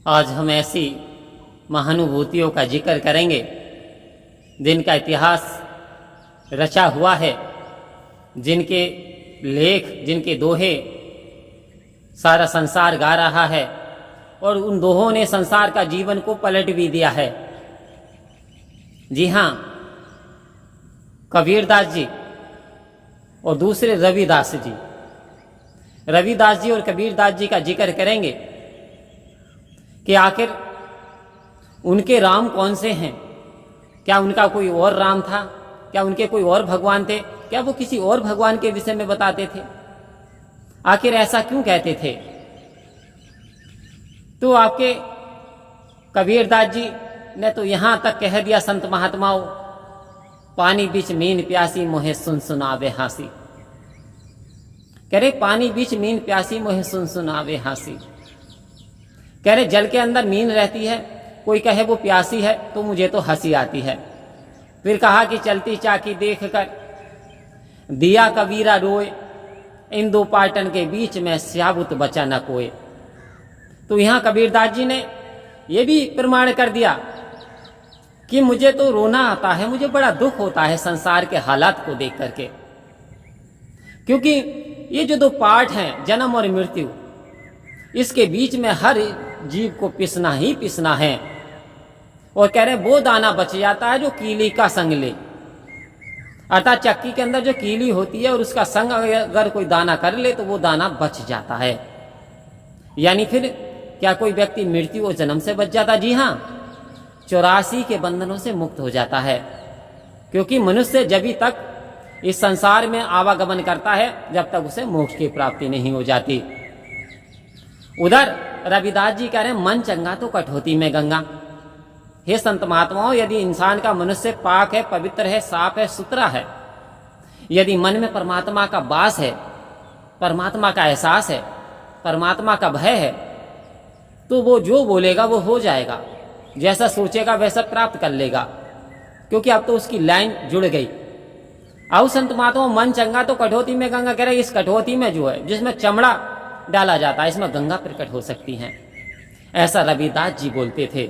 आज हम ऐसी महानुभूतियों का जिक्र करेंगे जिनका इतिहास रचा हुआ है, जिनके लेख, जिनके दोहे सारा संसार गा रहा है और उन दोहों ने संसार का जीवन को पलट भी दिया है। जी हाँ, कबीरदास जी और दूसरे रविदास जी। रविदास जी और कबीरदास जी का जिक्र करेंगे कि आखिर उनके राम कौन से हैं। क्या उनका कोई और राम था? क्या उनके कोई और भगवान थे? क्या वो किसी और भगवान के विषय में बताते थे? आखिर ऐसा क्यों कहते थे? तो आपके कबीरदास जी ने तो यहां तक कह दिया, संत महात्माओं, पानी बीच मीन प्यासी मोहे सुन सुनावे हासी। कह रहे पानी बीच मीन प्यासी मोहे सुन सुनावे हासी। कह रहे जल के अंदर मीन रहती है, कोई कहे वो प्यासी है तो मुझे तो हंसी आती है। फिर कहा कि चलती चाकी देख कर दिया कबीरा रोए, इन दो पाटन के बीच में स्याबुत बचा न कोई। तो यहां कबीरदास जी ने यह भी प्रमाण कर दिया कि मुझे तो रोना आता है, मुझे बड़ा दुख होता है संसार के हालात को देख करके, क्योंकि ये जो दो पार्ट हैं, जन्म और मृत्यु, इसके बीच में हर जीव को पिसना ही पिसना है। और कह रहे वो दाना बच जाता है जो कीली का संग ले, अर्थात चक्की के अंदर जो कीली होती है और उसका संग अगर कोई दाना कर ले तो वो दाना बच जाता है। यानी फिर क्या कोई व्यक्ति मृत्यु और जन्म से बच जाता? जी हाँ, 84 के बंधनों से मुक्त हो जाता है, क्योंकि मनुष्य जब तक इस संसार में आवागमन करता है जब तक उसे मोक्ष की प्राप्ति नहीं हो जाती। उधर रविदास जी कह रहे हैं मन चंगा तो कठौती में गंगा। हे संत महात्माओं, यदि इंसान का मनुष्य पाक है, पवित्र है, साफ है, सुथरा है, यदि मन में परमात्मा का वास है, परमात्मा का एहसास है, परमात्मा का भय है, तो वो जो बोलेगा वो हो जाएगा, जैसा सोचेगा वैसा प्राप्त कर लेगा, क्योंकि अब तो उसकी लाइन जुड़ गई। आओ संत महात्माओं, मन चंगा तो कठौती में गंगा। कह रहे इस कठौती में जो है, जिसमें चमड़ा डाला जाता है, इसमें गंगा प्रकट हो सकती है। ऐसा रविदास जी बोलते थे।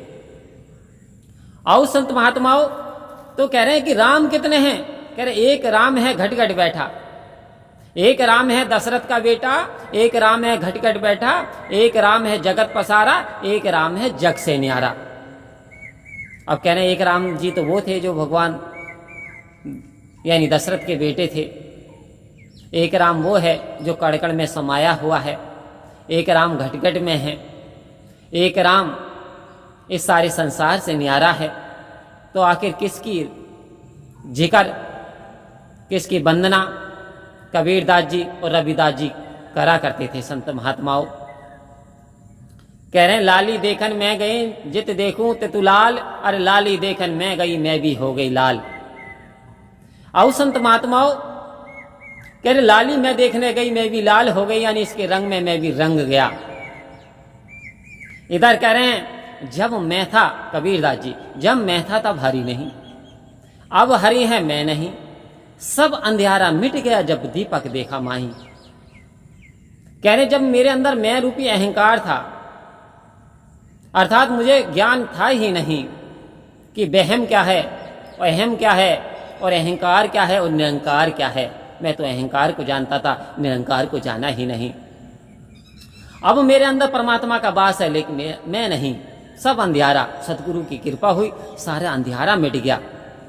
आओ संत महात्माओं, तो कह रहे हैं कि राम कितने हैं? कह रहे एक राम है घट घट बैठा, एक राम है दशरथ का बेटा, एक राम है घट घट बैठा, एक राम है जगत पसारा, एक राम है जग से न्यारा। अब कह रहे हैं एक राम जी तो वो थे जो भगवान यानी दशरथ के बेटे थे, एक राम वो है जो कड़कड़ में समाया हुआ है, एक राम घटघट में है, एक राम इस सारे संसार से न्यारा है। तो आखिर किसकी जिक्र, किसकी वंदना कबीरदास जी और रविदास जी करा करते थे संत महात्माओं। कह रहे हैं लाली देखन मैं गई जित देखूं तितु लाल, अरे लाली देखन मैं गई मैं भी हो गई लाल। आओ संत महात्माओं, कह रहे लाली मैं देखने गई मैं भी लाल हो गई, यानी इसके रंग में मैं भी रंग गया। इधर कह रहे हैं जब मैं था, कबीरदास जी, जब मैं था तब हरि नहीं, अब हरि है मैं नहीं, सब अंधियारा मिट गया जब दीपक देखा माही। कह रहे जब मेरे अंदर मैं रूपी अहंकार था, अर्थात मुझे ज्ञान था ही नहीं कि वहम क्या है और अहम क्या है और अहंकार क्या है और निरंकार क्या है। मैं तो अहंकार को जानता था, निरंकार को जाना ही नहीं। अब मेरे अंदर परमात्मा का वास है, लेकिन मैं नहीं, सब अंधियारा। सतगुरु की कृपा हुई, सारा अंधियारा मिट गया,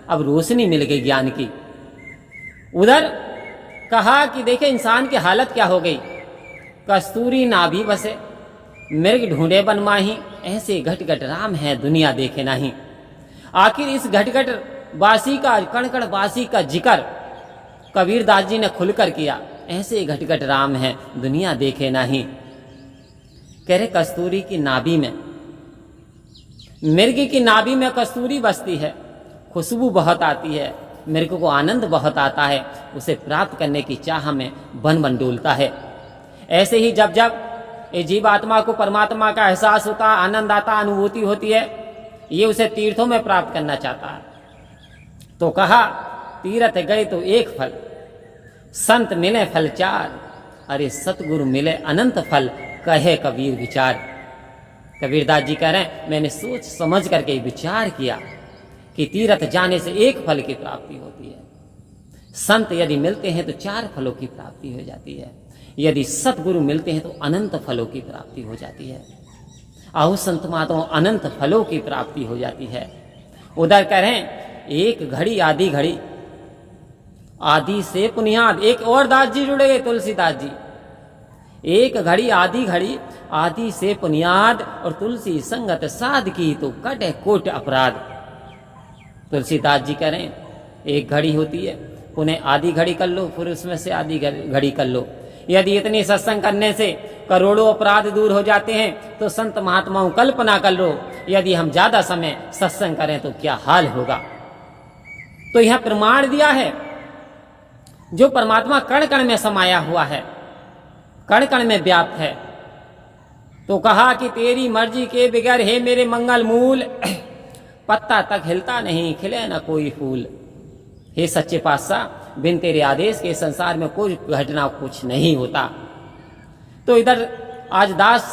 अब रोशनी मिल गई ज्ञान की। उधर कहा कि देखे इंसान की हालत क्या हो गई, कस्तूरी नाभि बसे मृग ढूंढे बन माही, ऐसे घट घट राम है दुनिया देखे नहीं। आखिर इस घट घट वासी का, कणकण वासी का जिक्र कबीरदास जी ने खुलकर किया, ऐसे घट घट राम है दुनिया देखे नहीं। कह रहे कस्तूरी की नाभि में, मृग की नाभि में कस्तूरी बसती है, खुशबू बहुत आती है, मृग को आनंद बहुत आता है, उसे प्राप्त करने की चाह में बन बन डोलता है। ऐसे ही जब जब ये जीव आत्मा को परमात्मा का एहसास होता, आनंद आता, अनुभूति होती है, ये उसे तीर्थों में प्राप्त करना चाहता है। तो कहा तीर्थ गए तो एक फल, संत मिले फल चार, अरे सतगुरु मिले अनंत फल, कहे कबीर विचार। कबीरदास जी कह रहे हैं, मैंने सोच समझ करके विचार किया कि तीर्थ जाने से एक फल की प्राप्ति होती है, संत यदि मिलते हैं तो 4 फलों की प्राप्ति हो जाती है, यदि सतगुरु मिलते हैं तो अनंत फलों की प्राप्ति हो जाती है। आहु संत महात्माओं, अनंत फलों की प्राप्ति हो जाती है। उधर करें एक घड़ी आधी घड़ी, आदि से पुनियाद। एक और दास जी जुड़े गए, तुलसीदास जी। एक घड़ी आधी घड़ी, आदि से पुनियाद, और तुलसी संगत साध की तो कटे कोट अपराध। तुलसीदास जी कह रहे हैं एक घड़ी होती है, पुनः आधी घड़ी कर लो, फिर उसमें से आधी घड़ी कर लो। यदि इतनी सत्संग करने से करोड़ों अपराध दूर हो जाते हैं तो संत महात्माओं कल्पना कर लो, यदि हम ज्यादा समय सत्संग करें तो क्या हाल होगा। तो यह प्रमाण दिया है, जो परमात्मा कण कण में समाया हुआ है, कण कण में व्याप्त है। तो कहा कि तेरी मर्जी के बगैर हे मेरे मंगल मूल, पत्ता तक हिलता नहीं, खिले न कोई फूल। हे सच्चे पातशाह, बिन तेरे आदेश के संसार में कोई घटना कुछ नहीं होता। तो इधर आज दास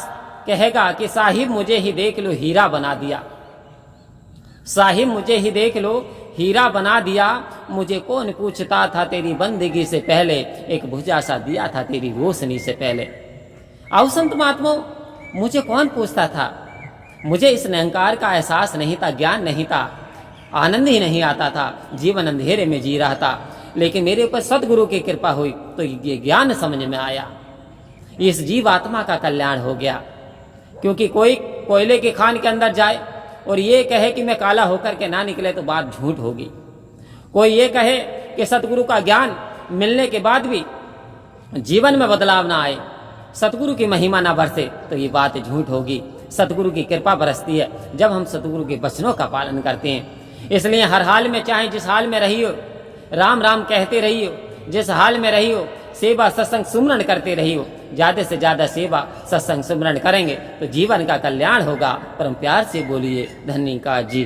कहेगा कि साहिब मुझे ही देख लो हीरा बना दिया, साहिब मुझे ही देख लो हीरा बना दिया, मुझे कौन पूछता था तेरी बंदगी से पहले, एक भुजा सा दिया था तेरी रोशनी से पहले। आओ संत महात्माओं, मुझे कौन पूछता था, मुझे इस निरंकार का एहसास नहीं था, ज्ञान नहीं था, आनंद ही नहीं आता था, जीवन अंधेरे में जी रहा था। लेकिन मेरे ऊपर सदगुरु की कृपा हुई तो ये ज्ञान समझ में आया, इस जीव आत्मा का कल्याण हो गया। क्योंकि कोई कोयले के खान के अंदर जाए और ये कहे कि मैं काला होकर के ना निकले तो बात झूठ होगी। कोई ये कहे कि सतगुरु का ज्ञान मिलने के बाद भी जीवन में बदलाव ना आए, सतगुरु की महिमा ना बरसे, तो ये बात झूठ होगी। सतगुरु की कृपा बरसती है जब हम सतगुरु के वचनों का पालन करते हैं। इसलिए हर हाल में, चाहे जिस हाल में रही हो, राम राम कहते रही हो, जिस हाल में रही हो, सेवा सत्संग सुमरण करते रही हो। ज्यादा से ज्यादा सेवा सत्संग सुमरण करेंगे तो जीवन का कल्याण होगा। परम प्यार से बोलिए धन्य का जी।